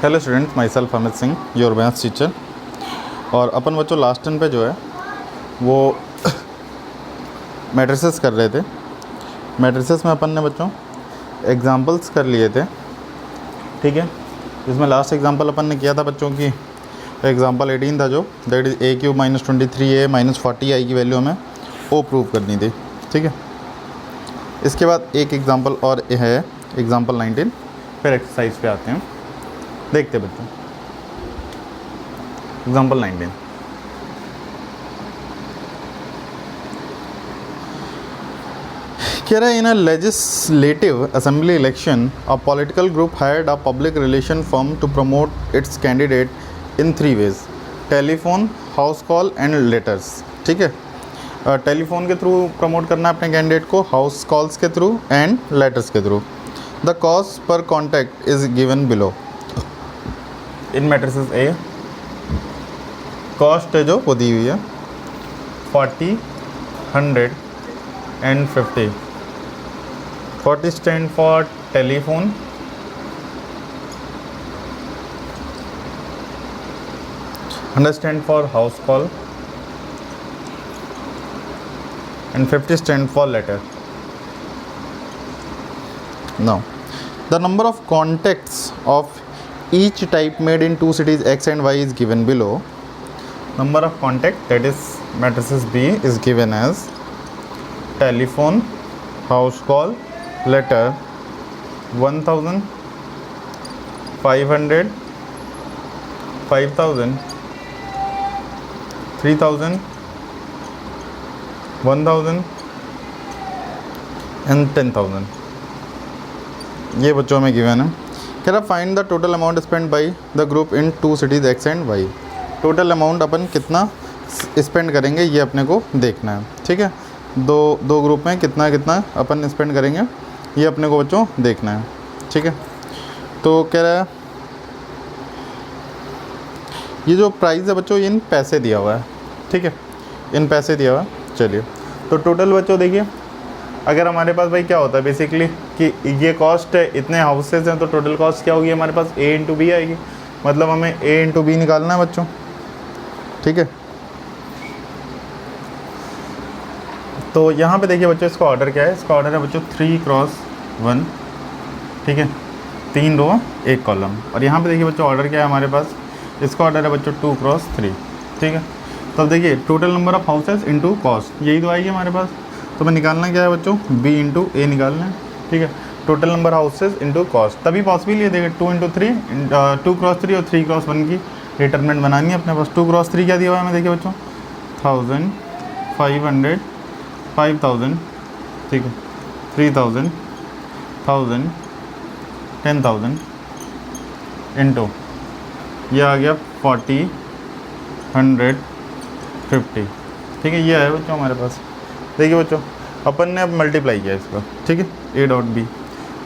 Hello students, my self Amit Singh, your maths teacher. और अपन बच्चों last turn पे जो है वो मैट्रिसेस कर रहे थे। मैट्रिसेस में अपन ने बच्चों एग्जांपल्स कर लिए थे, ठीक है। जिसमें लास्ट एग्जांपल अपन ने किया था बच्चों की एग्जांपल 18 था, जो that is a³ - 23a - 40i की वैल्यू हमें ओ प्रूव करनी थी, ठीक है। इसके बाद एक एग्जांपल और है, एग्जांपल 19। फिर एक्सरसाइज पे आते हैं, देखते बच्चों। एग्जांपल 19, कह रहा है in a legislative assembly election a political group hired a public relation firm to promote its candidate in 3 ways: telephone, house call and letters, ठीक है। टेलीफोन के थ्रू प्रमोट करना है अपने कैंडिडेट को, हाउस कॉल्स के थ्रू एंड लेटर्स के through. The cost per contact is given below. In matrices A cost है जो वो दी हुई है 40, 100 and 50। 40 stand for telephone, 100 stand for house call and 50 stand for letter. Now, the number of contacts of each type made in 2 cities X and Y is given below. Number of contact, that is matrices B, is given as telephone, house call, letter 1000, 500, 5000, 3000, 1000 and 10,000। ये बच्चों में given है। कह रहा find the total amount spend by the group in 2 cities X and Y। Total amount अपन कितना spend करेंगे ये अपने को देखना है, ठीक है। दो ग्रुप में कितना कितना अपन स्पेंड करेंगे ये अपने को बच्चों देखना है, ठीक है। तो कह रहा है ये जो प्राइस है बच्चों इन पैसे दिया हुआ है, ठीक है, इन पैसे दिया हुआ है। चलिए, तो टोटल बच्चों देखिए, अगर हमारे पास भाई क्या होता है बेसिकली कि ये कॉस्ट है, इतने हाउसेज हैं, तो टोटल कॉस्ट क्या होगी हमारे पास A × B आएगी। मतलब हमें A × B निकालना है बच्चों, ठीक है। तो यहाँ पे देखिए बच्चों, इसका ऑर्डर क्या है? इसका ऑर्डर है बच्चों 3x1, ठीक है, 3 रो 1 कॉलम। और यहाँ पे देखिए बच्चों ऑर्डर क्या है हमारे पास? इसका ऑर्डर है बच्चों 2x3, ठीक है। तब देखिए total number of houses into cost, यही तो आएगी हमारे पास। तो मैं निकालना क्या है बच्चों? B × A निकालना है, ठीक है। Total number houses into cost, तभी पॉसिबल ये देखिए 2 × 3, 2x3 और 3x1 की डिटरमिनेंट बनानी है अपने पास। 2x3 क्या दिया हुआ है हमें? देखिए बच्चों 1000, 500, 5000, ठीक है, 3000, 1000, 10,000 इनटू ये आ गया 40, 100, 50, ठीक है। ये है बच्चों हमारे पास। देखिए बच्चों अपन ने अब मल्टीप्लाई किया इसका, ठीक है, A.B।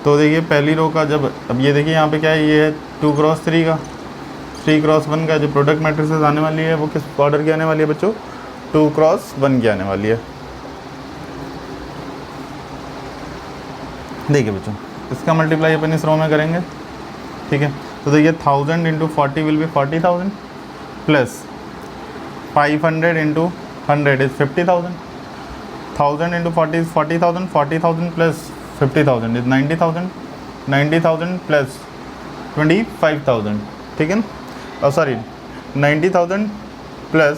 तो देखिए पहली रो का जब, अब ये देखिए यहाँ पे क्या है, ये है 2x3 का, 3x1 का जो प्रोडक्ट मैट्रिसेस आने वाली है वो किस ऑर्डर की आने वाली है बच्चों? 2x1 की आने वाली है। देखिए बच्चों इसका मल्टीप्लाई अपन इस रो में करेंगे, ठीक है। तो देखिए 1000 × 40 will be 40,000 plus 500 × 100 is 50,000, 1000 × 40 is 40,000, 40,000 plus 50,000 is 90,000, 90,000 plus 25,000, ठीक है ना। Sorry 90,000 plus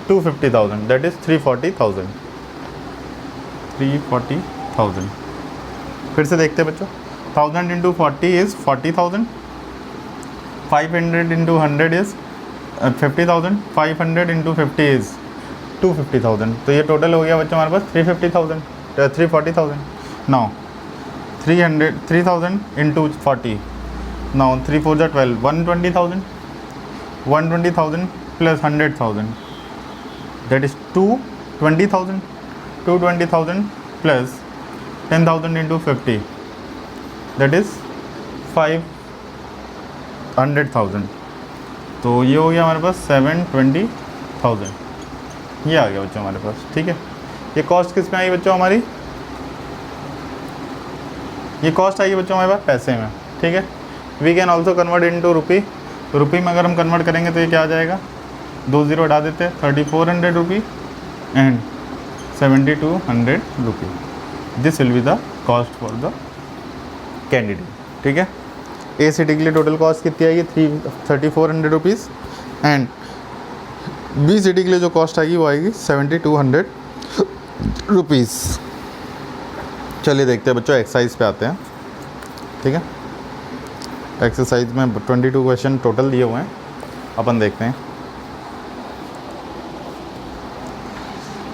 250,000, that is 340,000, 340,000। फिर से देखते हैं बच्चों, 1000 × 40 is 40,000, 500 × 100 is 50,000, 500 × 50 is 250,000। तो ये टोटल हो गया बच्चों हमारे पास 350,000, 340,000। नाउ 3,000 × 40, नाउ 3 4 जा 12, 120,000, 120,000 plus 100,000, that is 220,000, 220,000 plus 10,000 × 50, that is 500,000। तो ये हो गया हमारे पास 720,000, ये आ गया बच्चों हमारे पास, ठीक है। ये कॉस्ट किस में आई बच्चों हमारी? ये कॉस्ट आई बच्चों हमारे पास पैसे में, ठीक है। We can also convert into rupee. तो रुपये में अगर हम कन्वर्ट करेंगे तो ये क्या आ जाएगा, 2 ज़ीरो हटा देते हैं, 3400 rupee and 7200 rupee. This will be the cost for the candidate. ठीक है, ए सिटी के लिए टोटल कॉस्ट कितनी आएगी, 3400 रुपीज़ एंड बी सिटी के लिए जो कॉस्ट आएगी वो आएगी 7200 रुपीज़। चलिए देखते हैं बच्चों, एक्सरसाइज पे आते हैं। ठीक है, एक्सरसाइज में 22 क्वेश्चन टोटल दिए हुए हैं, अपन देखते हैं।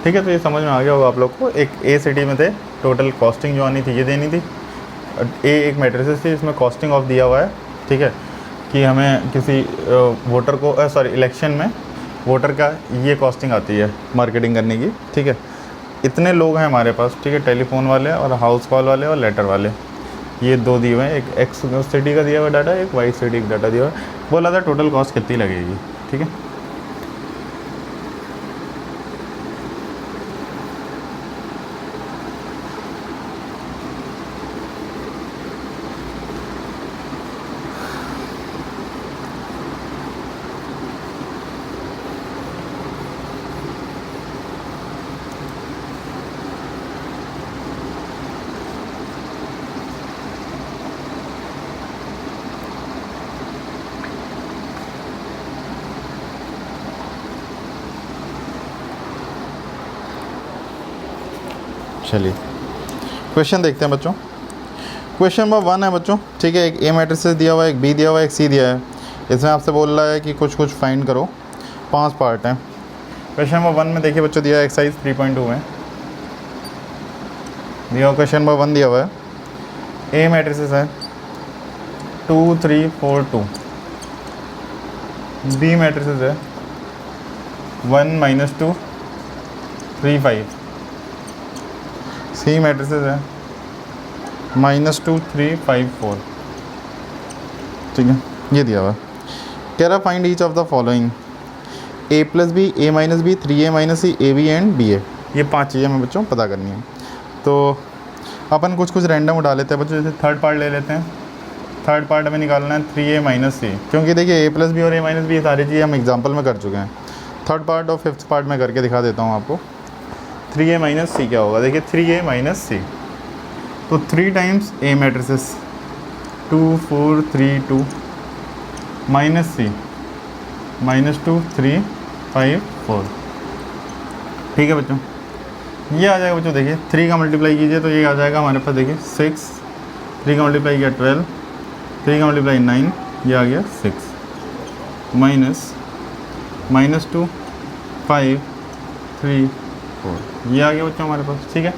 ठीक है, तो ये समझ में आ गया होगा आप लोग को। एक ए सिटी में थे, टोटल कॉस्टिंग जो आनी थी ये देनी थी। ए एक मैट्रिसेस थी, इसमें कॉस्टिंग ऑफ दिया हुआ है। ठीक है, कि हमें किसी वोटर को इलेक्शन में वोटर का ये कॉस्टिंग आती है मार्केटिंग करने की। ठीक है, इतने लोग हैं हमारे पास। ठीक है, टेलीफोन वाले और हाउस कॉल वाले और लेटर वाले, ये 2 दिए हुए हैं। एक एक्स सिटी का दिया हुआ डाटा, एक वाई सिटी का डाटा दिया हुआ है। बोला था टोटल कॉस्ट कितनी लगेगी। ठीक है, चलिए क्वेश्चन देखते हैं बच्चों। क्वेश्चन नंबर 1 है बच्चों। ठीक है, एक ए मैट्रिसेस दिया हुआ है, एक बी दिया हुआ है, एक सी दिया है। इसमें आपसे बोल रहा है कि कुछ फाइंड करो। 5 पार्ट हैं। क्वेश्चन नंबर 1 में देखिए बच्चों, दिया है एक्सरसाइज 3.2 में दिया हुआ। क्वेश्चन नंबर 1 दिया हुआ है, ए मैट्रिसेस है 2 3 4 2, बी मैट्रिसेस है 1 -2 3 5, सी मैट्रिसेस है -2 3 5 4। ठीक है, ये दिया हुआ। कह रहा find each of the following, a + b, a - b, 3a - c, ab and ba। ये 5 चीज़ें हमें बच्चों पता करनी है। तो अपन कुछ रैंडम उठा लेते हैं बच्चों। जैसे थर्ड पार्ट ले लेते हैं। थर्ड पार्ट हमें निकालना है 3a - c, क्योंकि देखिए a + b और a - b ये सारी चीज़ें हम एग्जाम्पल में कर चुके हैं। थर्ड पार्ट और फिफ्थ पार्ट में करके दिखा देता हूँ आपको। 3a - c क्या होगा, देखिए 3a - c, तो 3 टाइम्स a मैट्रिसेस 2 4 3 2 -c -2 3 5 4। ठीक है बच्चों, ये आ जाएगा बच्चों। देखिए 3 का मल्टीप्लाई कीजिए तो ये आ जाएगा हमारे पास। देखिए 6, 3 का मल्टीप्लाई किया 12, 3 का मल्टीप्लाई 9, ये आ गया 6 -2 5 3 4, ये आ गया बच्चों हमारे पास। ठीक है,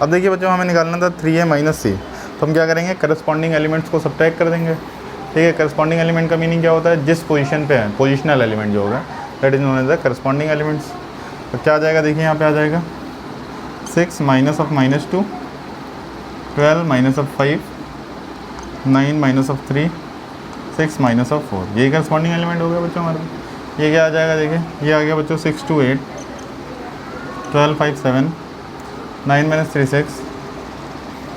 अब देखिए बच्चों, हमें निकालना था 3a - c, तो हम क्या करेंगे, करस्पॉन्डिंग एलिमेंट्स को सब्ट्रैक्ट कर देंगे। ठीक है, करस्पॉन्डिंग एलिमेंट का मीनिंग क्या होता है, जिस पोजीशन पे है, पोजिशनल एलिमेंट जो होगा, that is known as the corresponding elements. तो क्या आ जाएगा, देखिए यहाँ पे आ जाएगा 6 - -2 12 - 5 9 - 3 6 - 4, ये करस्पॉन्डिंग एलिमेंट हो गया बच्चों हमारे। ये क्या आ जाएगा, देखिए ये आ गया बच्चों 6 2 8 12 5 7 9 - 3 6,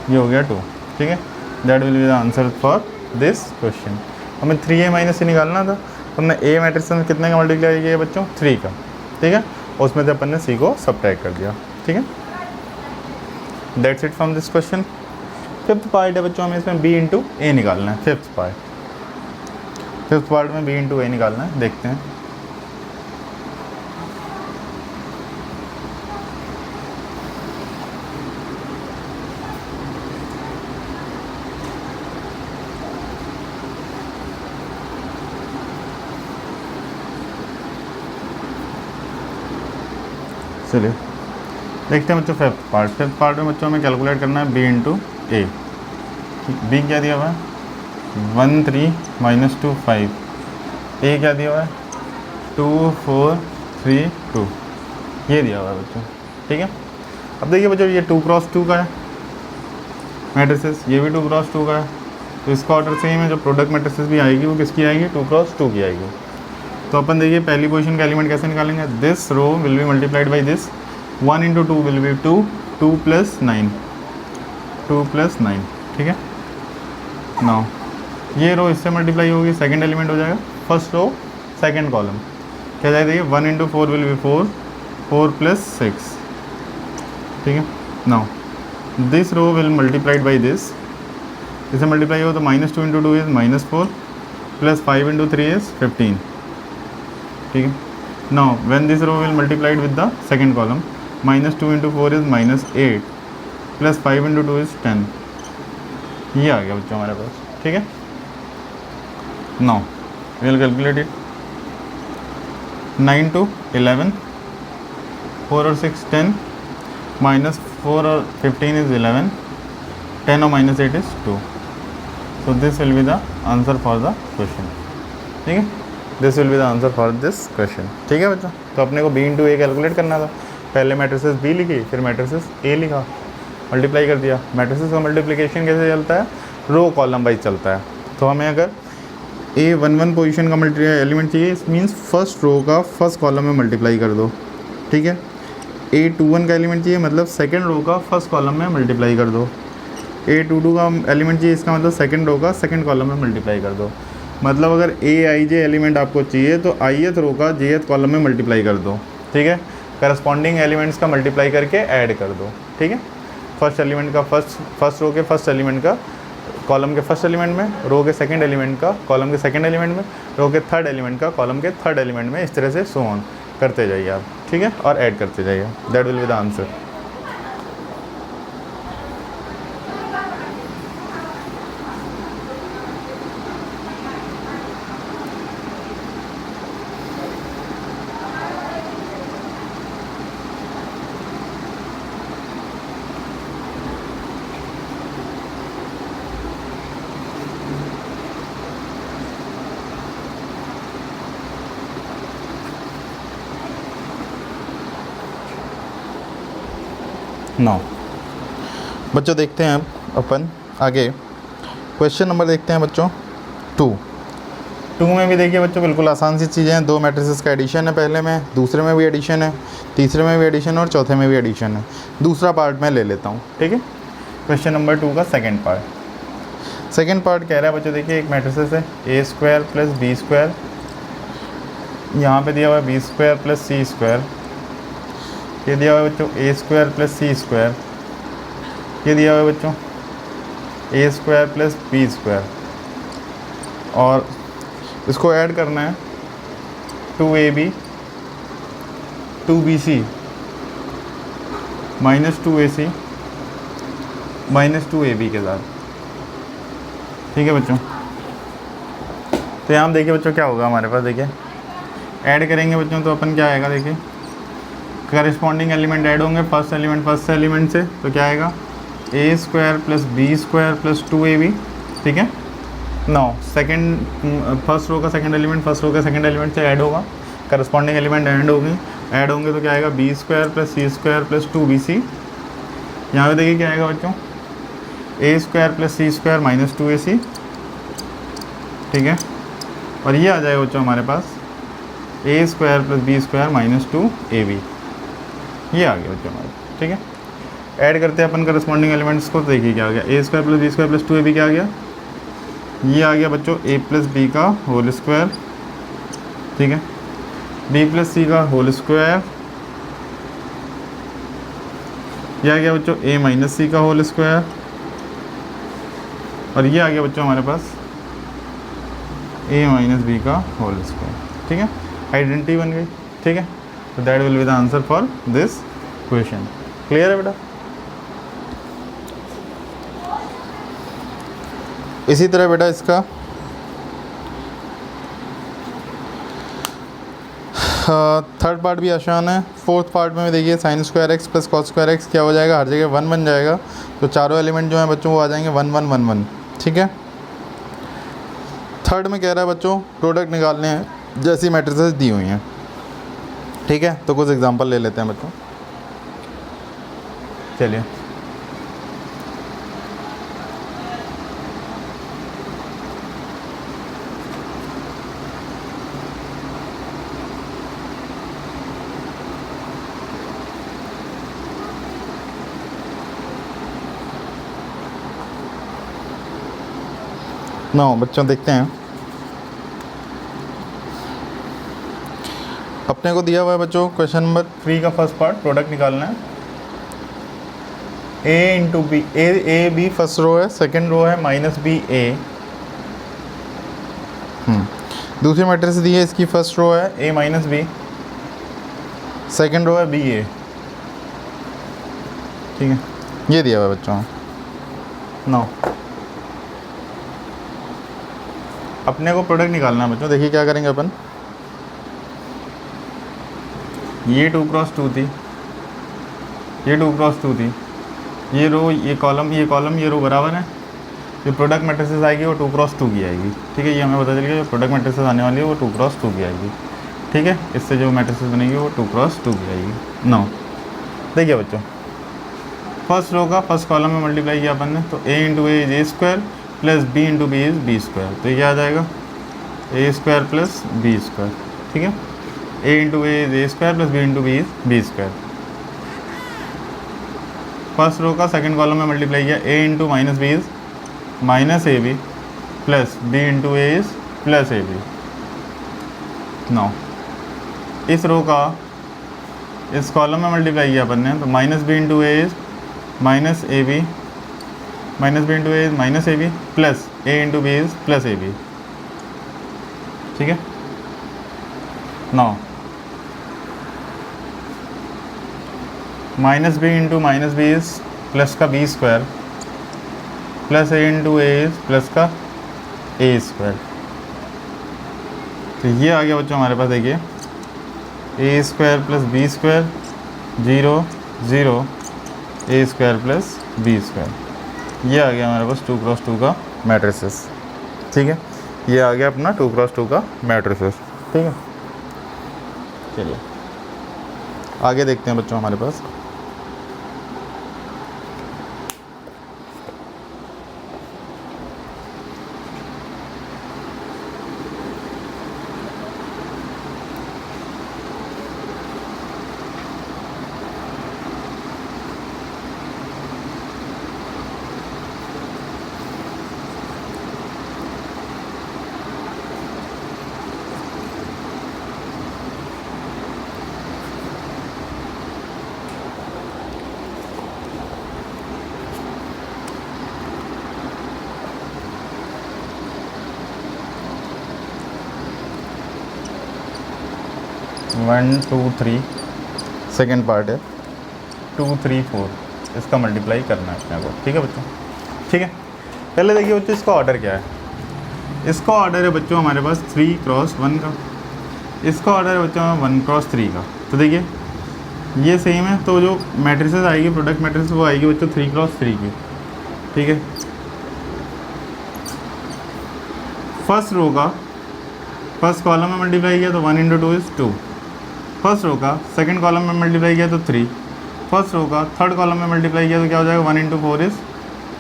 ये हो गया 2। ठीक है, that will be the answer for this question. हमें 3a - c निकालना था, तो हमने ए मैट्रिक्स में कितने का मल्टीप्लाई किया बच्चों, 3 का। ठीक है, उसमें से अपन ने c को सब्ट्रैक्ट कर दिया। ठीक है, that's it from this question. Fifth part है बच्चों, हमें इसमें b × a निकालना है। फिफ्थ पार्ट में b × a निकालना है, देखते हैं। चलिए देखते हैं बच्चों फिफ्थ पार्ट में बच्चों हमें कैलकुलेट करना है b × a। b क्या दिया हुआ है 1 3 -2 5, a क्या दिया हुआ है 2 4 3 2, ये दिया हुआ है बच्चों। ठीक है, अब देखिए बच्चों, ये 2 × 2 का है मैट्रिसेस, ये भी 2 × 2 का है, तो इसका ऑर्डर सेम है। जो प्रोडक्ट मैट्रिसेस भी आएगी वो किसकी आएगी, 2 × 2 की आएगी। तो अपन देखिए पहली पोजीशन का एलिमेंट कैसे निकालेंगे, this row will be multiplied by this, 1 × 2 will be 2 2 + 9 2 + 9। ठीक है, नाउ ये रो इससे मल्टीप्लाई होगी, सेकंड एलिमेंट हो जाएगा फर्स्ट रो सेकेंड कॉलम। क्या जाए देखिए 1 इंटू 4 विल बी 4, 4 प्लस 6, ठीक है। Now this row will multiplied by this, इसे मल्टीप्लाई हो तो -2 into 2 is -4 plus 5 into 3 is 15, ठीक है। Now when this row will multiplied with the second column, -2 into 4 is -8 plus 5 into 2 is 10, ये आ गया बच्चों हमारे पास, ठीक है। Now will calculate it, 9 to 11, 4 और 6 10, -4 और 15 इज़ 11, 10 और -8 is 2, so this will be the answer for the question, ठीक है। this will be the answer for this question, ठीक है बच्चों। तो अपने को b इंटू ए कैलकुलेट करना था, पहले मैट्रिसेस b लिखी, फिर मैट्रिसेस a लिखा, मल्टीप्लाई कर दिया। मैट्रिसेस का मल्टीप्लिकेशन कैसे चलता है, रो कॉलम वाइज चलता है। तो हमें अगर A11 पोजीशन का एलिमेंट चाहिए, इस मीन्स फर्स्ट रो का फर्स्ट कॉलम में मल्टीप्लाई कर दो, ठीक है। A21 का एलिमेंट चाहिए, मतलब सेकेंड रो का फर्स्ट कॉलम में मल्टीप्लाई कर दो। A22 का एलिमेंट चाहिए, इसका मतलब सेकंड रो का सेकंड कॉलम में मल्टीप्लाई कर दो। मतलब अगर AIJ एलिमेंट आपको चाहिए तो ith रो का jth कॉलम में मल्टीप्लाई कर दो, ठीक है। करस्पॉन्डिंग एलिमेंट्स का मल्टीप्लाई करके ऐड कर दो, ठीक है। फर्स्ट एलिमेंट का फर्स्ट रो के फर्स्ट एलिमेंट का कॉलम के फर्स्ट एलिमेंट में, रो के सेकंड एलिमेंट का कॉलम के सेकंड एलिमेंट में, रो के थर्ड एलिमेंट का कॉलम के थर्ड एलिमेंट में, इस तरह से सो ऑन करते जाइए आप, ठीक है, और ऐड करते जाइए। That will be the answer. नौ बच्चों देखते हैं अब अपन आगे क्वेश्चन नंबर देखते हैं बच्चों 2 में भी देखिए बच्चों बिल्कुल आसान सी चीज़ें हैं। दो मैट्रिसेस का एडिशन है, पहले में, दूसरे में भी एडिशन है, तीसरे में भी एडिशन है और चौथे में भी एडिशन है। दूसरा पार्ट मैं ले लेता हूँ, ठीक है। क्वेश्चन नंबर 2 का सेकेंड पार्ट कह रहा है बच्चों, देखिए एक मैट्रिसेस है A² प्लस B², यहाँ पे दिया हुआ है B² प्लस C², ये दिया हुआ है बच्चों A² प्लस C², ये दिया हुआ है बच्चों A² प्लस B², और इसको ऐड करना है 2AB 2BC -2AC -2AB के साथ, ठीक है बच्चों। तो यहाँ देखिए बच्चों क्या होगा हमारे पास, देखिए ऐड करेंगे बच्चों तो अपन क्या आएगा, देखिए करस्पॉन्डिंग एलिमेंट ऐड होंगे, फर्स्ट एलिमेंट से, तो क्या आएगा A² plus B² plus 2AB, ठीक है। नाउ सेकंड फर्स्ट रो का सेकंड एलिमेंट फर्स्ट रो के सेकंड एलिमेंट से ऐड होगा, करस्पॉन्डिंग एलिमेंट ऐड होंगे तो क्या आएगा B² plus C² plus 2BC। यहाँ पे देखिए क्या आएगा बच्चों A² प्लस C² -2AC, ठीक है। और ये आ जाएगा बच्चों हमारे पास A² प्लस B² -2AB, ये आ गया बच्चों हमारे, ठीक है। ऐड करते हैं अपन करस्पॉन्डिंग एलिमेंट्स को, तो देखिए क्या आ गया A² plus B² plus 2AB, क्या आ गया, ये आ गया बच्चों A प्लस B का होल स्क्वायर, ठीक है, B प्लस C का होल स्क्वायर, ये आ गया बच्चों A माइनस C का होल स्क्वायर, और ये आ गया बच्चों हमारे पास A माइनस B का होल स्क्वायर, ठीक है। आइडेंटिटी बन गई, ठीक है। तो that will be the answer for this question. Clear है बेटा। इसी तरह बेटा इसका थर्ड पार्ट भी आसान है। फोर्थ पार्ट में देखिए sin² x plus cos² x क्या हो जाएगा, हर जगह 1 बन जाएगा, तो चारों एलिमेंट जो हैं बच्चों वो आ जाएंगे 1 1 1 1, ठीक है। थर्ड में कह रहा है बच्चों प्रोडक्ट निकालने हैं जैसी मैट्रिसेस दी हुई हैं, ठीक है। तो कुछ एग्जांपल ले लेते हैं बच्चों, चलिए। ना बच्चों देखते हैं अपने को दिया हुआ है बच्चों क्वेश्चन नंबर 3 का फर्स्ट पार्ट, प्रोडक्ट निकालना है। A into B, A B first row है, सेकेंड रो है माइनस बी ए। दूसरी मैट्रिक्स दी है, इसकी फर्स्ट रो है ए माइनस बी, सेकेंड रो है बी ए। ठीक है, ये दिया हुआ है बच्चों। नौ अपने को प्रोडक्ट निकालना है बच्चों। देखिए क्या करेंगे अपन, ये 2 क्रॉस 2 थी, ये 2 क्रॉस 2 थी, ये रो ये कॉलम ये रो बराबर है। जो प्रोडक्ट मैट्रिसेस आएगी वो 2 क्रॉस 2 की आएगी। ठीक है, ये हमें पता चल गया जो प्रोडक्ट मैट्रिसेस आने वाली है वो 2 क्रॉस 2 की आएगी। ठीक है, इससे जो मैट्रिसेस बनेगी वो 2 क्रॉस 2 की आएगी। 9 देखिए बच्चों, फर्स्ट रो का फर्स्ट कॉलम में मल्टीप्लाई किया अपन ने, तो A into A is A square plus B into B is B square. तो ये आ जाएगा A square plus B square. ठीक है, A into A is A square plus B into B is B square. First row का second column में multiply किया, A into minus B is minus A B plus B into A is plus A B. 9 इस रो का इस column में multiply किया अपन ने, तो minus B into A is minus A B, minus B into A is minus A B plus A into B is plus A B. ठीक है, 9 minus B into minus B is plus का B square plus A into A is plus का A square. तो ये आ गया बच्चों हमारे पास। देखिए ए स्क्वायर प्लस बी स्क्वायर 0 0 ए स्क्वायर प्लस बी स्क्वायर। ये आ गया हमारे पास 2 क्रॉस 2 का मैट्रिसेस। ठीक है, ये आ गया अपना 2 क्रॉस 2 का मैट्रिसेस। ठीक है, चलिए आगे देखते हैं बच्चों हमारे पास। One two three second part है, 2 3 4 इसका मल्टीप्लाई करना है अपने को। ठीक है बच्चों, ठीक है। पहले देखिए बच्चों इसका ऑर्डर क्या है। इसका ऑर्डर है बच्चों हमारे पास 3 क्रॉस 1 का, इसका ऑर्डर है बच्चों 1 क्रॉस 3 का। तो देखिए ये सेम है, तो जो मैट्रिसेस आएगी प्रोडक्ट मैट्रिक्स वो आएगी बच्चों 3 क्रॉस 3 की। ठीक है, फर्स्ट रो का फर्स्ट कॉलम में मल्टीप्लाई किया तो 1 इंटू 2 इज़ 2। फर्स्ट रो का सेकंड कॉलम में मल्टीप्लाई किया तो 3। फर्स्ट रो का थर्ड कॉलम में मल्टीप्लाई किया तो क्या हो जाएगा 1 इंटू 4 इज़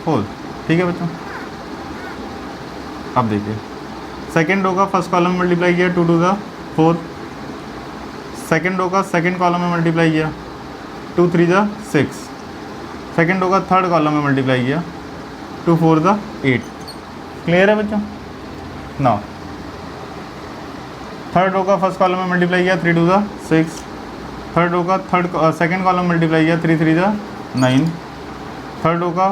4। ठीक है बच्चों, अब देखिए सेकंड रो का फर्स्ट कॉलम में मल्टीप्लाई किया 2 2 ज़ा 4। सेकंड रो का सेकंड कॉलम में मल्टीप्लाई किया 2 3 ज़ा 6। सेकंड रो का थर्ड कॉलम में मल्टीप्लाई किया 2 4 ज़ा 8। क्लियर है बच्चों। नाउ थर्ड रो का फर्स्ट कॉलम में मल्टीप्लाई किया 3 2 ज़ा 6। थर्ड रो का सेकंड कॉलम में मल्टीप्लाई किया 3 3 ज़ा 9। थर्ड रो का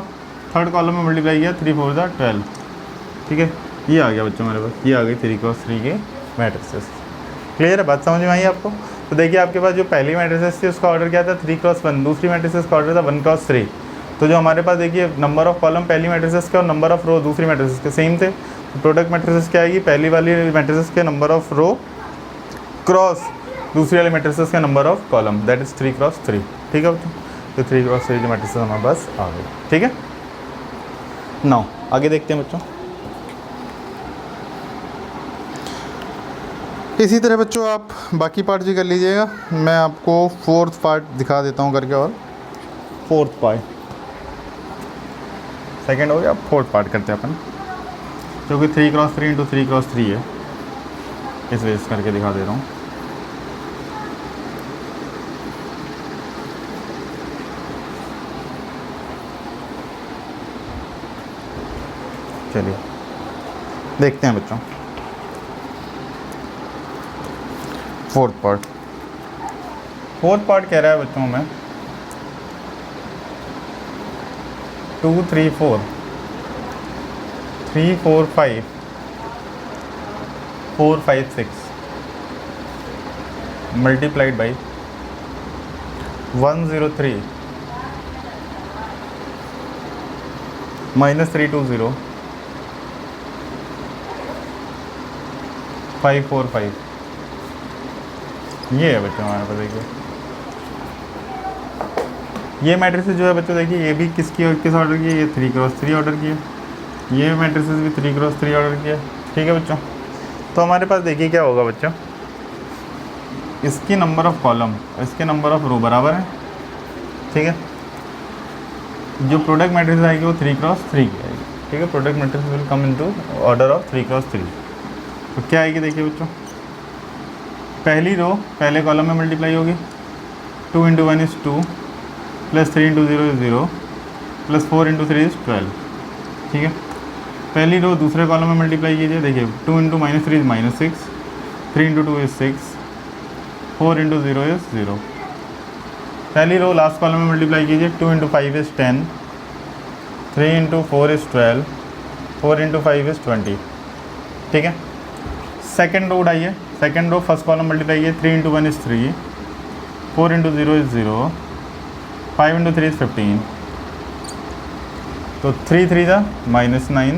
थर्ड कॉलम में मल्टीप्लाई किया 3 4 ज़ा 12। ठीक है, ये आ गया बच्चों हमारे पास, ये आ गई 3 क्रॉस 3 के मैट्रिसेस। क्लियर है, बात समझ में आई आपको। तो देखिए आपके पास जो पहली मैट्रिसेस थी उसका ऑर्डर क्या था 3 क्रॉस 1, दूसरी मैट्रिसेस का ऑर्डर था 1 क्रॉस 3। तो जो हमारे पास देखिए नंबर ऑफ कॉलम पहली मैट्रिसेस के और नंबर ऑफ रो दूसरी मैट्रिसेस के सेम थे। तो प्रोडक्ट मैट्रिसेस क्या आएगी, पहली वाली मैट्रिसेस के नंबर ऑफ रो क्रॉस दूसरी वाली मैट्रिसेस का number of column, that is 3 cross 3। ठीक है बच्चों, तो 3 क्रॉस 3 की मैट्रिसेस हमारे पास आ गई। ठीक है, नाउ आगे देखते हैं बच्चों। इसी तरह बच्चों आप बाकी पार्ट भी कर लीजिएगा। मैं आपको फोर्थ पार्ट दिखा देता हूँ करके, और फोर्थ पार्ट सेकेंड हो गया, फोर्थ पार्ट करते हैं अपन, जो कि 3 क्रॉस 3 इंटू 3 क्रॉस 3 है। इस वजह से करके दिखा दे रहा हूँ। चलिए देखते हैं बच्चों फोर्थ पार्ट। फोर्थ पार्ट कह रहा है बच्चों में 2 3 4 3 4 5 4 5 6 मल्टीप्लाइड बाई 103 -320 545 ये है बच्चों हमारे पास। देखिए ये मैट्रिसेस जो है बच्चों, देखिए ये भी किस ऑर्डर की है, ये 3x3 ऑर्डर की है, ये मैट्रिसेस भी 3x3 ऑर्डर की है। ठीक है बच्चों, तो हमारे पास देखिए क्या होगा बच्चों, इसकी नंबर ऑफ़ कॉलम इसके नंबर ऑफ़ रो बराबर है। ठीक है, जो प्रोडक्ट मैट्रिक्स आएगी वो 3x3 की आएगी। ठीक है, product matrix will come into order of 3x3। तो क्या आएगी देखिए बच्चों, पहली रो पहले कॉलम में मल्टीप्लाई होगी, 2 × 1 = 2 +3 × 0 = 0 +4 × 3 = 12। ठीक है, पहली रो दूसरे कॉलम में मल्टीप्लाई कीजिए। देखिए 2 × -3 = -6, 3 × 2 = 6, 4 × 0 = 0। पहली रो लास्ट कॉलम में मल्टीप्लाई कीजिए, 2 × 5 = 10, 3 × 4 = 12, 4 × 5 = 20। ठीक है, सेकेंड रो उठाइए, second row first column multiply कीजिए, 3 × 1 = 3, 4 × 0 = 0, 5 × 3 = 15। तो 3 3 = -9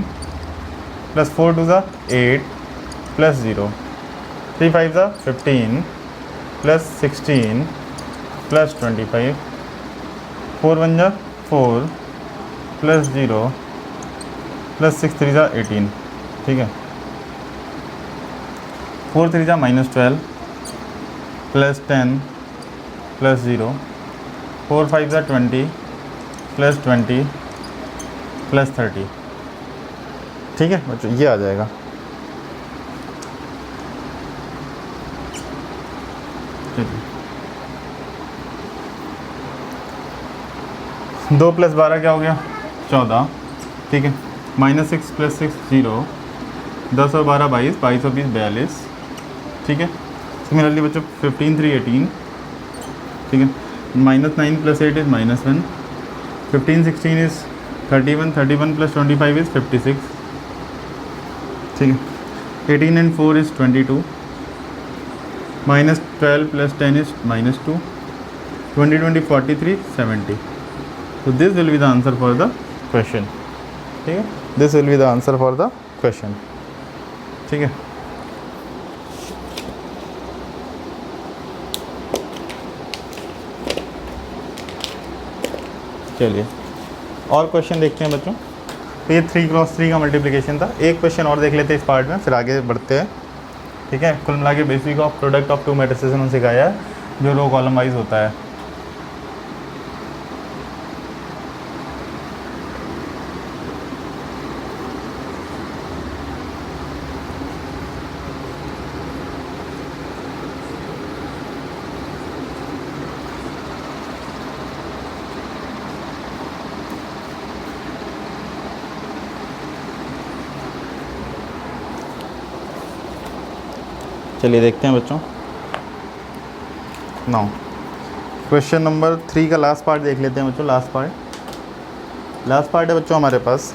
+4 2 = 8 +0, 3 5 = 15 +16 +25, 4 1 = 4 +0 +6 3 = 18। ठीक है, 4 3 = -12 +10 +0, 4 5 = 20 +20 +30। ठीक है बच्चों, ये आ जाएगा। चलिए 2 + 12 क्या हो गया, 14। ठीक है, -6 + 6 0, 10 और 12 22, 22 और 20 42। ठीक है, सिमिलरली बच्चों 15 3 18। ठीक है, -9 + 8 = -1, 15 16 = 31, 31 + 25 = 56। ठीक है, 18 and 4 = 22, -12 + 10 = -2, 20 20 43 70। So this will be the answer for the question. ठीक है, this will be the answer for the question. ठीक है, चलिए और क्वेश्चन देखते हैं बच्चों। तो ये 3x3 का मल्टीप्लिकेशन था। एक क्वेश्चन और देख लेते हैं इस पार्ट में, फिर आगे बढ़ते हैं। ठीक है, कुल मिला के basic of product of to matrices उन्होंने सिखाया है, जो रो कॉलम वाइज होता है। चलिए देखते हैं बच्चों। नाउ क्वेश्चन नंबर 3 का लास्ट पार्ट देख लेते हैं बच्चों। लास्ट पार्ट है बच्चों हमारे पास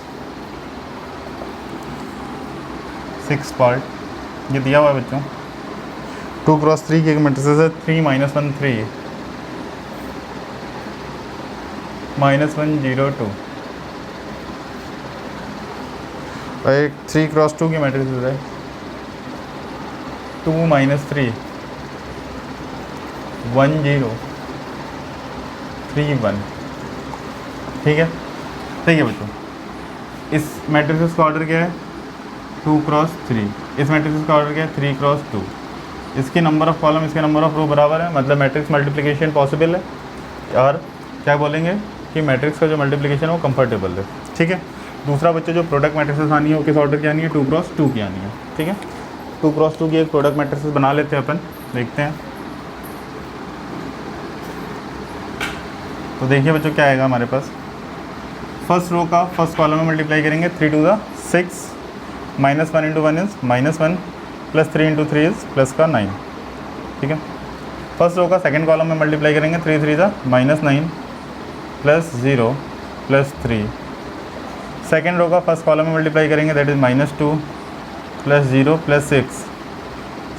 6 पार्ट। ये दिया हुआ है बच्चों, 2x3 की एक मैट्रिसेस है, 3 - 1 3 -1 0 2, और एक 3x2 की मैट्रिसेस है, 2 - 3 1 0 3 1। ठीक है, ठीक है बच्चों, इस मैट्रिसेस का ऑर्डर क्या है, 2x3। इस मैट्रिसेस का ऑर्डर क्या है, 3x2। इसकी नंबर ऑफ़ कॉलम इसके नंबर ऑफ़ रो बराबर है, मतलब मैट्रिक्स मल्टीप्लिकेशन पॉसिबल है, और क्या बोलेंगे कि मैट्रिक्स का जो मल्टीप्लिकेशन है वो कंफर्टेबल है। ठीक है, दूसरा बच्चे जो प्रोडक्ट मैट्रिसेस आनी है वो किस ऑर्डर की आनी है, 2x2 की आनी है। ठीक है, 2x2 की एक प्रोडक्ट मैट्रिसेस बना लेते हैं अपन, देखते हैं। तो देखिए बच्चों क्या आएगा हमारे पास, फर्स्ट रो का फर्स्ट कॉलम में मल्टीप्लाई करेंगे, 3 2 = 6, -1 × 1 = -1, +3 × 3 = +9। ठीक है, फर्स्ट रो का सेकंड कॉलम में मल्टीप्लाई करेंगे, 3 3 ज़ा -9 प्लस 0 प्लस 3। सेकंड रो का फर्स्ट कॉलम में मल्टीप्लाई करेंगे, that is -2 plus 0 plus 6।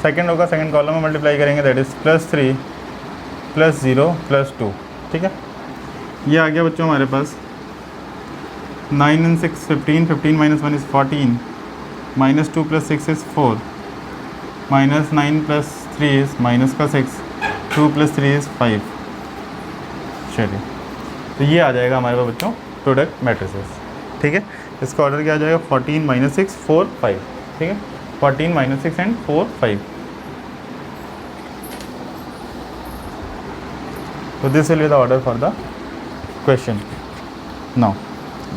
Second row का सेकंड कॉलम में मल्टीप्लाई करेंगे, दैट इज़ +3 प्लस 0 प्लस 2। ठीक है, ये आ गया बच्चों हमारे पास 9 and 6 15, 15 minus 1 is 14, -2 plus 6 is 4, -9 plus 3 is minus का 6, 2 plus 3 is 5। चलिए, तो ये आ जाएगा हमारे पास बच्चों प्रोडक्ट मैट्रिसेस। ठीक है, इसका ऑर्डर क्या आ जाएगा, 14 - 6 4 5। ठीक है, 14 - 6 एंड 4 5। तो this will be the order for the question. Now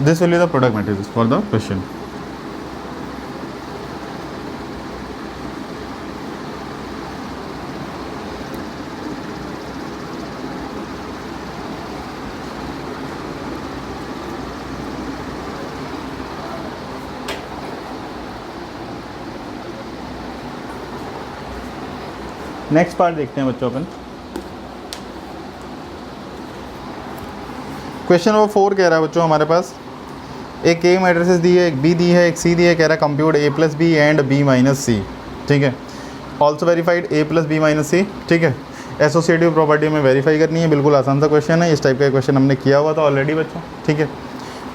this will be the product matrices for the question. Next part देखते हैं बच्चों अपन। क्वेश्चन नंबर 4 कह रहा है बच्चों हमारे पास एक ए मैट्रिसेस दी है, एक बी दी है, एक सी दी है। कह रहा है compute A plus B and B minus C. ठीक है, also verified A plus B minus C. ठीक है, एसोसिएटिव प्रॉपर्टी में वेरीफाई करनी है। बिल्कुल आसान सा क्वेश्चन है, इस टाइप का क्वेश्चन हमने किया हुआ था ऑलरेडी बच्चों। ठीक है,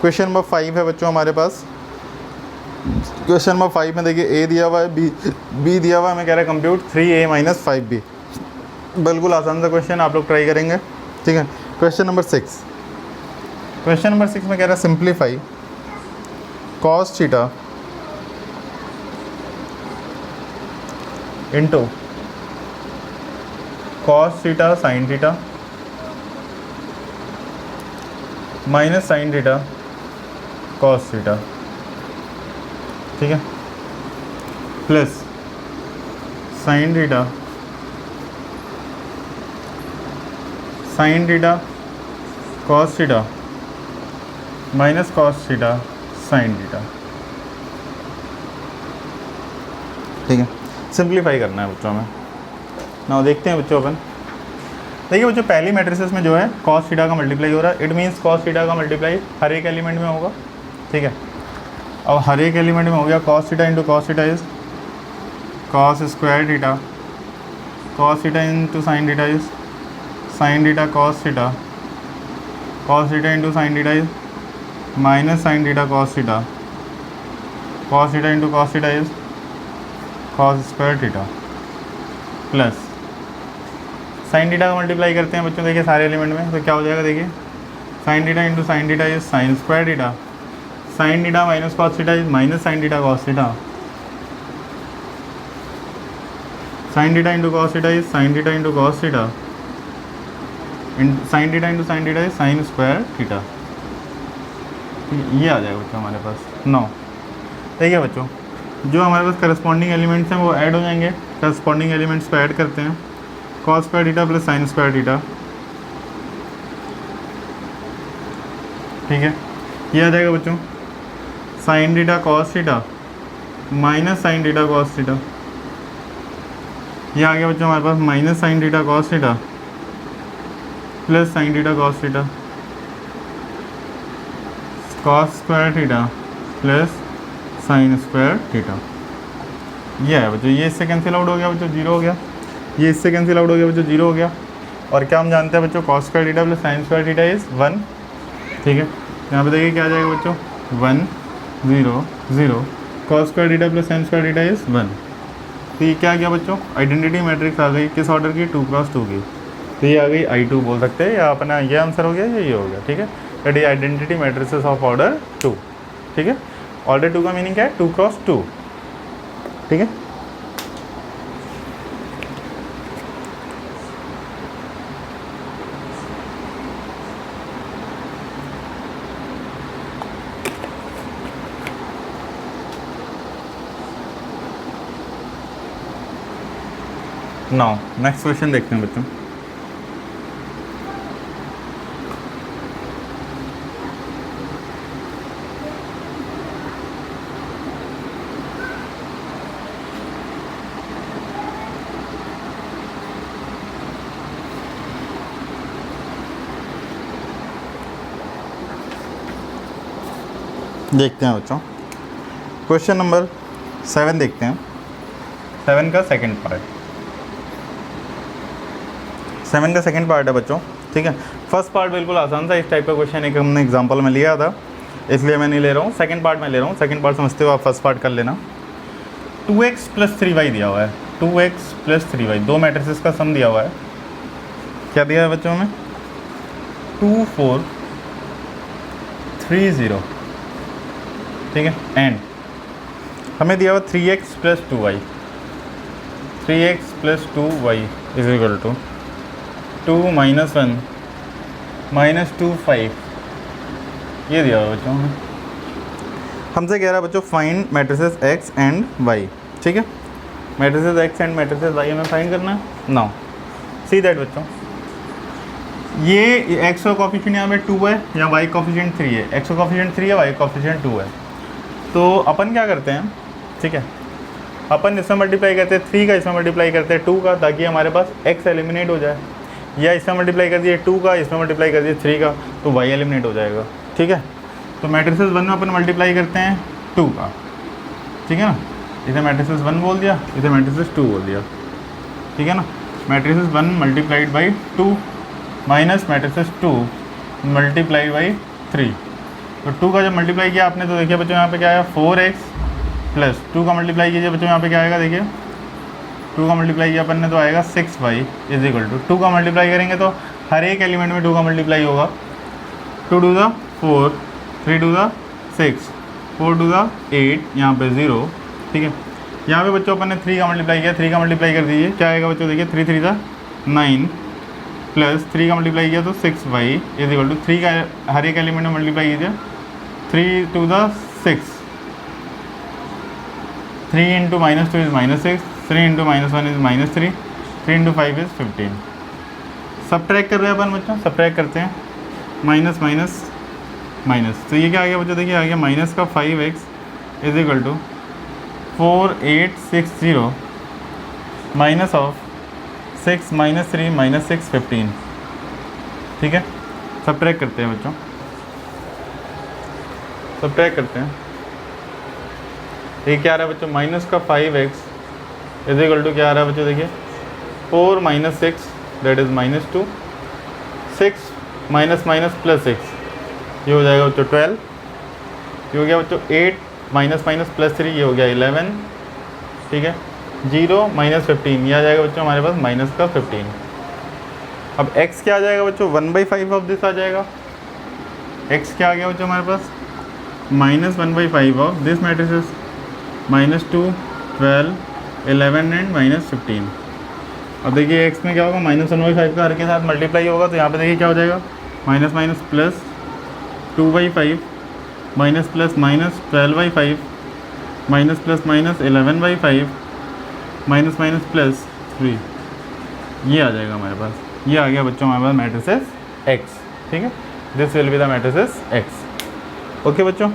क्वेश्चन नंबर 5 है बच्चों हमारे पास। क्वेश्चन नंबर 5 में देखिए ए दिया हुआ है, बी दिया हुआ है, हमें कह रहा है कंप्यूट 3a - 5b। बिल्कुल आसान सा क्वेश्चन, आप लोग ट्राई करेंगे। ठीक है, क्वेश्चन नंबर 6। क्वेश्चन नंबर 6 में कह रहा है simplify cos theta into cos theta sin theta minus sin theta cos theta. ठीक है, plus sin theta cos theta minus cos theta sin theta. ठीक है, सिंप्लीफाई करना है बच्चों में। ना देखते हैं बच्चों अपन। देखिए बच्चों, पहली मैट्रिसेस में जो है cos थीटा का मल्टीप्लाई हो रहा है। इट मीन्स cos थीटा का मल्टीप्लाई हर एक एलिमेंट में होगा। ठीक है, अब हर एक एलिमेंट में हो गया cos theta into cos theta is cos square theta, cos theta into sin theta is sin theta cos theta, cos theta into sin theta is minus sin theta cos theta, cos theta into cos theta is cos square theta, plus sin theta का multiply करते हैं बच्चों। देखिए सारे element में, तो क्या हो जाएगा, देखिए sin theta into sin theta is sin square theta, sin theta minus cos theta is minus sin theta cos theta, sin theta into cos theta is sin theta into cos theta, sin theta into sin theta is sin square theta. ये आ जाएगा बच्चों हमारे पास 9। देखिए बच्चों, जो हमारे पास करस्पॉन्डिंग एलिमेंट्स हैं वो ऐड हो जाएंगे। करस्पॉन्डिंग एलिमेंट्स को ऐड करते हैं, cos square theta plus sin square theta. ठीक है, ये आ जाएगा बच्चों sin theta cos theta minus sin theta cos theta. ये आ गया बच्चों हमारे पास minus sin theta cos theta plus sin theta cos theta, cos square theta plus sin square theta. ये है बच्चों, ये इससे कैंसिल आउट हो गया बच्चों, 0 हो गया। ये इससे कैंसिल आउट हो गया बच्चों, 0 हो गया। और क्या हम जानते हैं बच्चों, cos square theta plus sin square theta is 1। ठीक है, यहाँ पे देखिए क्या आ जाएगा बच्चों, 1 0 0, cos square theta plus sin square theta is 1। तो ये क्या आ गया बच्चों, आइडेंटिटी मैट्रिक्स आ गई। किस ऑर्डर की, 2x2 की। तो ये आ गई I2 बोल सकते हैं, या अपना ये आंसर हो गया या ये हो गया। ठीक है, that is identity matrices of order 2। ठीक है, ऑर्डर 2 का मीनिंग क्या है, 2x2। ठीक है, नाउ नेक्स्ट क्वेश्चन देखते हैं बच्चों। देखते हैं बच्चों, क्वेश्चन नंबर 7 देखते हैं। 7 का सेकंड पार्ट, 7 का सेकंड पार्ट है बच्चों, ठीक है। फर्स्ट पार्ट बिल्कुल आसान था, इस टाइप का क्वेश्चन एक हमने एग्जांपल में लिया था, इसलिए मैं नहीं ले रहा हूँ। सेकंड पार्ट में ले रहा हूँ, सेकंड पार्ट समझते हो आप, फर्स्ट पार्ट कर लेना। 2x + 3y दिया हुआ है, 2x + 3y, दो मैट्रिसेस का सम दिया हुआ है। क्या दिया है बच्चों में? 2 4 3 0, ठीक है। एंड हमें दिया हुआ 3x + 2y, 3x + 2y is equal to 2 - 1 - 2 5, ये दिया हुआ बच्चों हमें। हमसे कह रहा है बच्चों find matrices x and y, ठीक है। Matrices x and matrices y हमें फाइंड करना है। नाउ सी दैट बच्चों, ये x का कोफिशिएंट यहाँ पे 2 है या y कोफिशिएंट 3 है, x का कोफिशिएंट 3 है, y कोफिशिएंट 2 है। तो अपन क्या करते हैं, ठीक है, अपन इसमें मल्टीप्लाई करते हैं 3 का, इसमें मल्टीप्लाई करते हैं 2 का, ताकि हमारे पास x एलिमिनेट हो जाए। या इसमें मल्टीप्लाई कर दिए 2 का, इसमें मल्टीप्लाई कर दिए 3 का, तो y एलिमिनेट हो जाएगा, ठीक है। तो मैट्रिसेस 1 में अपन मल्टीप्लाई करते हैं 2 का, ठीक है ना। इसे मैट्रिसेस 1 बोल दिया, इसे मैट्रिसेस 2 बोल दिया, ठीक है ना। Matrices 1 multiplied by 2 minus matrices 2 multiplied by 3। तो 2 का जब मल्टीप्लाई किया आपने तो देखिए बच्चों यहाँ पे क्या आया, 4x प्लस 2 का मल्टीप्लाई कीजिए बच्चों, यहाँ पे क्या आएगा, देखिए 2 का मल्टीप्लाई किया अपन ने तो आएगा 6y इज इक्वल टू 2 का मल्टीप्लाई करेंगे तो हर एक एलिमेंट में 2 का मल्टीप्लाई होगा। 2 2 द 4, 3 2 द 6, 4 2 द 8, यहाँ पे 0, ठीक है। यहाँ पे बच्चों अपन ने 3 का मल्टीप्लाई किया, 3 का मल्टीप्लाई कर दीजिए, क्या आएगा बच्चों, देखिए 3 3 द 9 प्लस 3 का मल्टीप्लाई किया तो 6y इज इक्वल टू 3 का हर एक एलिमेंट में मल्टीप्लाई कीजिए, 3 2 the 6, 3 into -2 is -6, 3 into -1 is -3, 3 into 5 is 15। Subtract कर रहे हैं अपन बच्चों, सब्ट्रैक्ट करते हैं, माइनस माइनस माइनस, तो ये क्या आ गया बच्चों, देखिए आ गया माइनस का 5x is equal to 4860 minus of 6 - 3 - 6 15, ठीक है। सब्ट्रैक्ट करते हैं बच्चों, सब्ट्रैक्ट करते हैं। ये क्या आ रहा है बच्चों, माइनस का 5x इज इक्वल टू क्या आ रहा है बच्चों, देखिए 4 - 6 that is -2, 6 minus minus plus 6, ये हो जाएगा बच्चों 12, ये हो गया बच्चों 8 माइनस माइनस प्लस 3, ये हो गया 11, ठीक है। 0 - 15, ये आ जाएगा बच्चों हमारे पास माइनस का 15। अब x क्या आ जाएगा बच्चों, 1/5 ऑफ दिस आ जाएगा। x क्या आ गया बच्चों हमारे पास, -1/5 ऑफ दिस मैट्रिसेस, -2 12 11 एंड -15। अब देखिए x में क्या होगा, -1/5 का हर के साथ मल्टीप्लाई होगा, तो यहाँ पे देखिए क्या हो जाएगा, minus minus plus 2/5 minus plus minus 12/5 minus plus minus 11/5 minus minus plus 3, ये आ जाएगा हमारे पास। ये आ गया बच्चों हमारे पास मैट्रिसेस x, ठीक है। This will be the matrices x, okay बच्चों।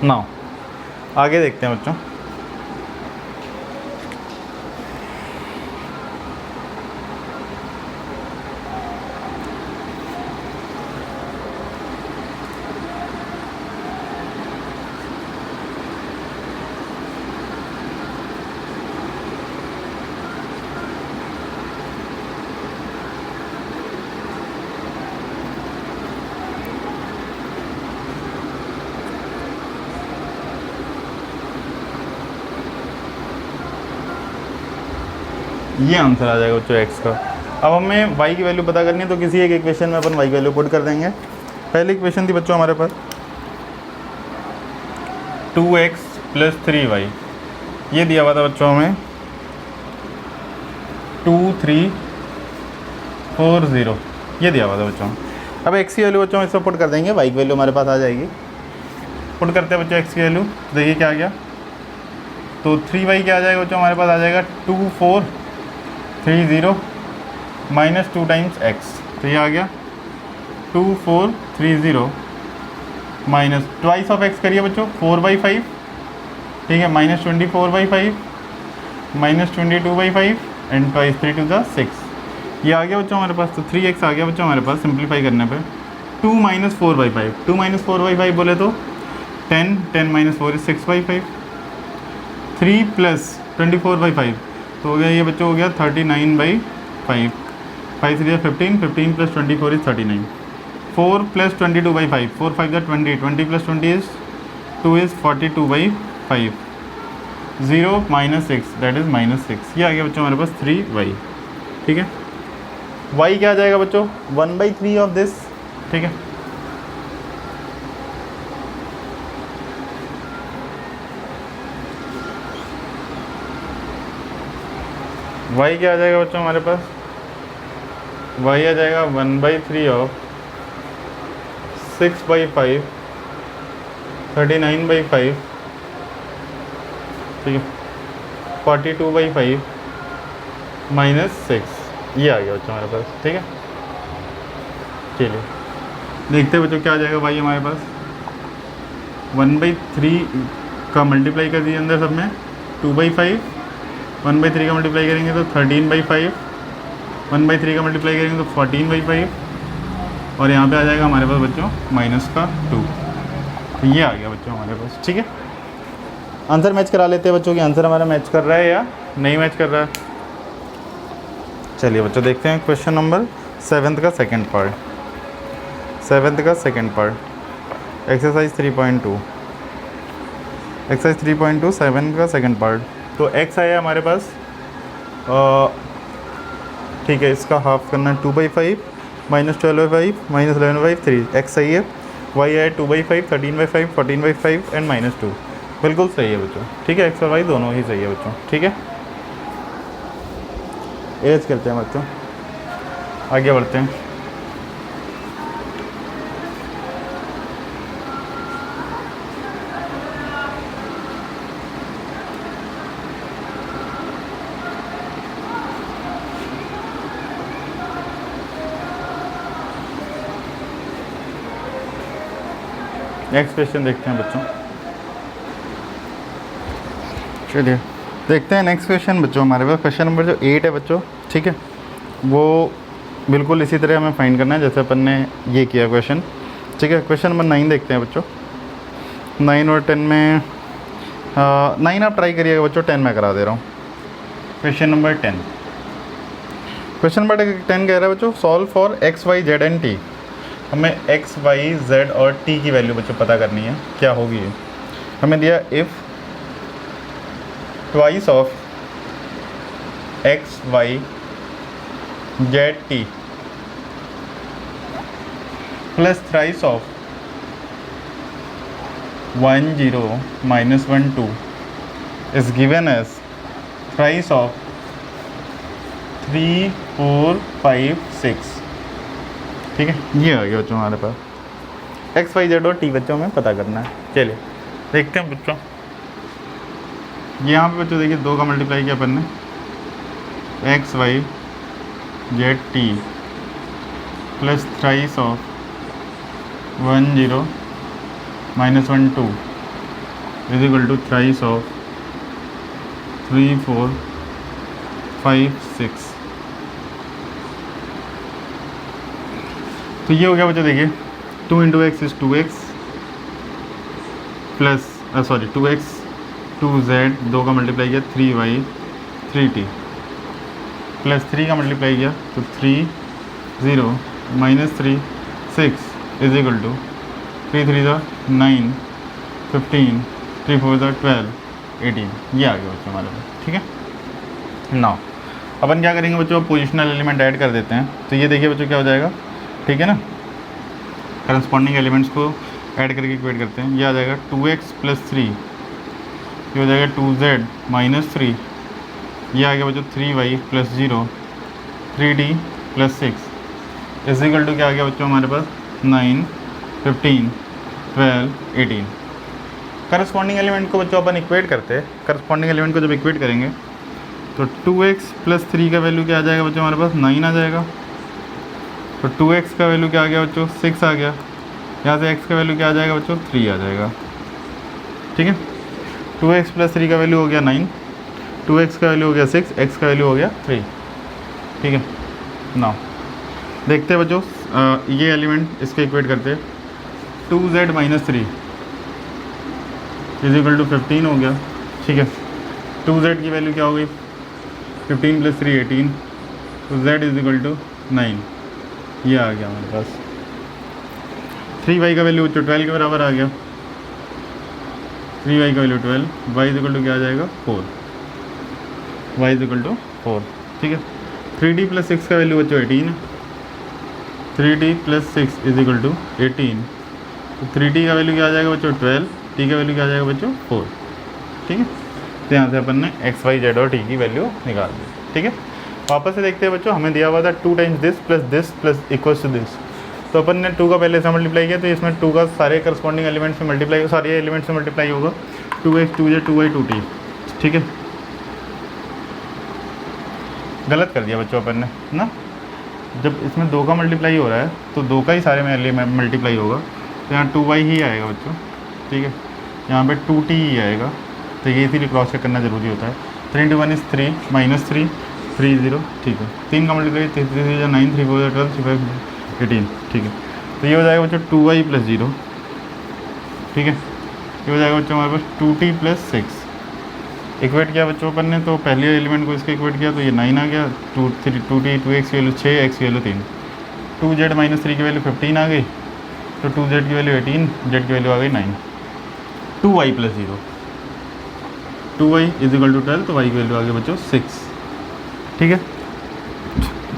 नाउ आगे देखते हैं बच्चों। ये आंसर आ जाएगा बच्चों x का। अब हमें y की वैल्यू पता करनी है, तो किसी एक इक्वेशन में अपन y की वैल्यू पुट कर देंगे। पहली इक्वेशन थी बच्चों हमारे पास 2x + 3y, ये दिया हुआ था बच्चों हमें 2340, ये दिया हुआ था बच्चों। अब x की वैल्यू बच्चों इसमें पुट कर देंगे, y की वैल्यू हमारे पास आ जाएगी। पुट करते हैं बच्चों x की वैल्यू, देखिए क्या आ गया, तो 3y क्या आ जाएगा बच्चों हमारे पास आ जाएगा 2430 माइनस 2 टाइम्स x, तो ये आ गया 2430 माइनस ट्वाइस ऑफ x करिए बच्चों 4/5, ठीक है, -24/5 -22/5 एंड ट्वाइस 3 to the 6, ये आ गया बच्चों हमारे पास। तो 3x आ गया बच्चों हमारे पास, सिंप्लीफाई करने पे 2 - 4/5, 2 - 4/5 बोले तो 10 माइनस 4 इज 6/5, 3 प्लस 24/5 तो हो गया ये बच्चों, हो गया 39/5, 5 3 15, 15 plus 24 is 39, 4 plus 22/5, 4 5 20, 20 plus 20 is 2 is 42/5, 0 minus 6 that is -6, ये आ गया बच्चों हमारे पास 3y। ठीक है, y क्या आ जाएगा बच्चों, 1/3 ऑफ दिस। ठीक है, y क्या आ जाएगा बच्चों हमारे पास, y आ जाएगा 1/3 ऑफ 6/5, 39/5, ठीक है, 42/5 -6, ये आ गया बच्चों हमारे पास। ठीक है, चलिए देखते हैं बच्चों क्या आ जाएगा y हमारे पास। 1/3 का मल्टीप्लाई कर दिए अंदर सब में, 2/5, 1/3 का मल्टीप्लाई करेंगे तो 13/5, 1/3 का मल्टीप्लाई करेंगे तो 14/5, और यहाँ पे आ जाएगा हमारे पास बच्चों -2। तो ये आ गया बच्चों हमारे पास। ठीक है, आंसर मैच करा लेते हैं बच्चों कि आंसर हमारा मैच कर रहा है या नहीं मैच कर रहा है। चलिए बच्चों देखते हैं क्वेश्चन नंबर 7 का सेकंड पार्ट, 7 का सेकंड पार्ट, एक्सरसाइज 3.2, एक्सरसाइज 3.2 7 का सेकंड पार्ट। तो x आया हमारे पास, ठीक है, इसका हाफ करना 2/5 -12/5 -11/5 3, x सही है। y आया 2/5 13/5 14/5 एंड -2, बिल्कुल सही है बच्चों। ठीक है, x और y दोनों ही सही है बच्चों। ठीक है, एज करते हैं बच्चों, आगे बढ़ते हैं। नेक्स्ट क्वेश्चन देखते हैं बच्चों। चलिए देखते हैं नेक्स्ट क्वेश्चन बच्चों। हमारे पास क्वेश्चन नंबर जो 8 है बच्चों, ठीक है, वो बिल्कुल इसी तरह हमें फाइंड करना है जैसे अपन ने ये किया क्वेश्चन। ठीक है, क्वेश्चन नंबर 9 देखते हैं बच्चों। 9 और 10 में 9 आप ट्राई करिएगा बच्चों, 10 मैं करा दे रहा हूँ। क्वेश्चन नंबर 10, क्वेश्चन नंबर 10 कह रहा है बच्चों, solve for x y z and t। हमें x y z और t की वैल्यू बच्चों पता करनी है, क्या होगी ये। हमें दिया if twice of x y z t plus thrice of 1 0 -1 2 is given as thrice of 3 4 5 6। ठीक है, ये आ गया बच्चों हमारे पास। एक्स वाई जेड और टी बच्चों में पता करना है। चलिए देखते हैं बच्चों। यहाँ पे बच्चों देखिए 2 का मल्टीप्लाई किया अपन ने, x y z t plus thrice of 1 0 -1 2 is equal to thrice of 3 4 5 6। तो ये हो गया बच्चों देखिए, 2 × x is 2x plus 2x 2z, 2 का मल्टीप्लाई किया 3y 3t प्लस 3 का मल्टीप्लाई किया तो 3 0 -3 6 इज इक्वल टू 3 3 9 15 3 4 12 18। ये आ गया बच्चों हमारे पास। ठीक है, नाउ अपन क्या करेंगे बच्चों, पोजिशनल एलिमेंट ऐड कर देते हैं। तो ये देखिए बच्चों क्या हो जाएगा, ठीक है ना, करस्पॉन्डिंग एलिमेंट्स को ऐड करके इक्वेट करते हैं। ये आ जाएगा 2x + 3, ये हो जाएगा 2z - 3, ये आ गया बच्चों 3y + 0 3d + 6 is equal to क्या आ गया बच्चों हमारे पास 9 15 12 18। करस्पॉन्डिंग एलिमेंट को बच्चों अपन इक्वेट करते हैं। करस्पॉन्डिंग एलिमेंट को जब इक्वेट करेंगे तो 2x + 3 का वैल्यू क्या आ जाएगा बच्चों हमारे पास 9 आ जाएगा। तो 2x का वैल्यू क्या आ गया बच्चों 6 आ गया। यहाँ से x का वैल्यू क्या आ जाएगा बच्चों 3 आ जाएगा। ठीक है, 2x + 3 का वैल्यू हो गया 9, 2x का वैल्यू हो गया 6, x का वैल्यू हो गया 3। ठीक है, नाउ देखते हैं बच्चों ये एलिमेंट इसके इक्वेट करते हैं। 2z - 3, इज इक्वल टू 15 हो गया, ठीक है। 2z की वैल्यू क्या हो गई, 15 + 3 18, तो z इज इक्वल टू 9, ये आ गया हमारे पास। 3y का वैल्यू बच्चों 12 के बराबर आ गया, 3y का value 12, y is equal to क्या आ जाएगा 4, y इज इक्वल टू 4, ठीक है। 3d + 6 का वैल्यू बच्चों 18 है, 3d + 6 इज इक्वल टू 18, तो 3d का वैल्यू क्या आ जाएगा बच्चों 12, t का वैल्यू क्या आ जाएगा बच्चों 4, ठीक है। तो यहाँ से अपन ने x, y, z और t की वैल्यू निकाल दी, ठीक है। वापस से देखते हैं बच्चों, हमें दिया हुआ था 2 times this plus this plus equals to this, तो अपन ने 2 का पहले से मल्टीप्लाई किया, तो इसमें 2 का सारे करस्पॉन्डिंग एलिमेंट्स से मल्टीप्लाई, सारे एलिमेंट्स से मल्टीप्लाई होगा, 2x 2z 2y 2t, ठीक है। गलत कर दिया बच्चों अपन ने ना, जब इसमें 2 का मल्टीप्लाई हो रहा है तो 2 का ही सारे में एलिमेंट मल्टीप्लाई होगा, तो यहाँ 2y ही आएगा बच्चों, ठीक है। यहाँ पे 2t ही आएगा, तो ये इसीलिए क्रॉस चेक करना जरूरी होता है। 3 × 1 = 3 -3 3 0, ठीक है। 3 का मल्टीप्लाई 3 3 9 3 4 12 3 5 18, ठीक है। तो ये हो जाएगा बच्चों 2y + 0, ठीक है। ये हो जाएगा बच्चों हमारे पास 2t + 6, इक्वेट किया बच्चों अपन ने, तो पहले एलिमेंट को इसके इक्वेट किया तो ये 9 आ गया, 2t 2x की वैल्यू 6, x की वैल्यू 3, 2z - 3 की वैल्यू 15 आ गई, तो 2z की वैल्यू 18, z की वैल्यू आ गई 9, 2y + 0, 2y is equal to 12, तो y की वैल्यू आ गई बच्चों 6, ठीक है।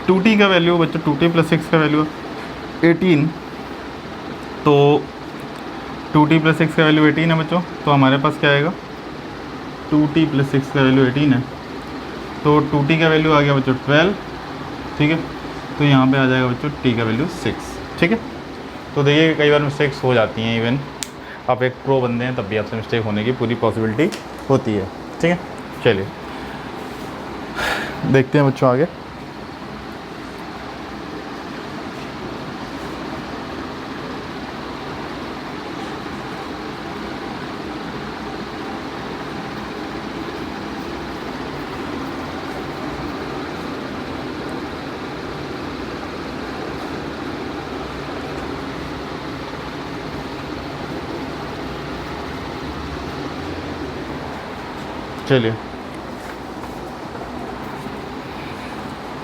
2t का वैल्यू बच्चों 2t + 6 का वैल्यू 18, तो 2t + 6 का वैल्यू 18 है बच्चों, तो हमारे पास क्या आएगा, 2t + 6 का वैल्यू 18 है, तो 2t का वैल्यू आ गया बच्चों 12, ठीक है। तो यहाँ पे आ जाएगा बच्चों t का वैल्यू 6, ठीक है। तो देखिए कई बार मिस्टेक्स हो जाती हैं, इवन आप एक प्रो बंदे हैं तब भी आपसे मिस्टेक होने की पूरी पॉसिबिलिटी होती है, ठीक है। चलिए देखते हैं बच्चों आगे। चलिए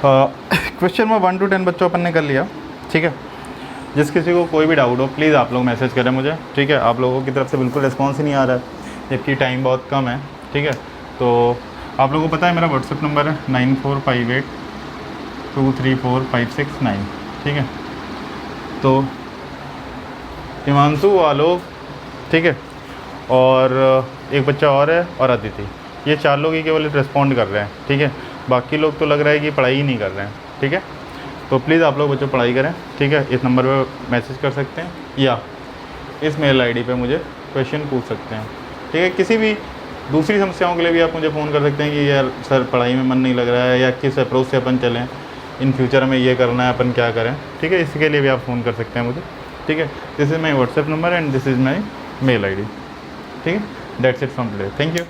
क्वेश्चन में 1 to 10 बच्चों अपन ने कर लिया, ठीक है। जिस किसी को कोई भी डाउट हो प्लीज़ आप लोग मैसेज करें मुझे, ठीक है। आप लोगों की तरफ से बिल्कुल रिस्पांस ही नहीं आ रहा है, जबकि टाइम बहुत कम है, ठीक है। तो आप लोगों को पता है मेरा व्हाट्सएप नंबर है 9458234569, ठीक है। तो हिमांशु, आलोक, ठीक है, और एक बच्चा और है, और अदिति, ये 4 लोग ही केवल रिस्पॉन्ड कर रहे हैं, ठीक है। बाकी लोग तो लग रहा है कि पढ़ाई ही नहीं कर रहे हैं, ठीक है। तो प्लीज़ आप लोग बच्चों पढ़ाई करें, ठीक है। इस नंबर पर मैसेज कर सकते हैं या इस मेल आईडी पे मुझे क्वेश्चन पूछ सकते हैं, ठीक है। किसी भी दूसरी समस्याओं के लिए भी आप मुझे फ़ोन कर सकते हैं कि यार सर पढ़ाई में मन नहीं लग रहा है, या किस अप्रोच से अपन चलें, इन फ्यूचर में ये करना है, अपन क्या करें, ठीक है। इसके लिए भी आप फ़ोन कर सकते हैं मुझे, ठीक है। This is my WhatsApp number and this is my mail ID, ठीक है। That's it from today, thank you.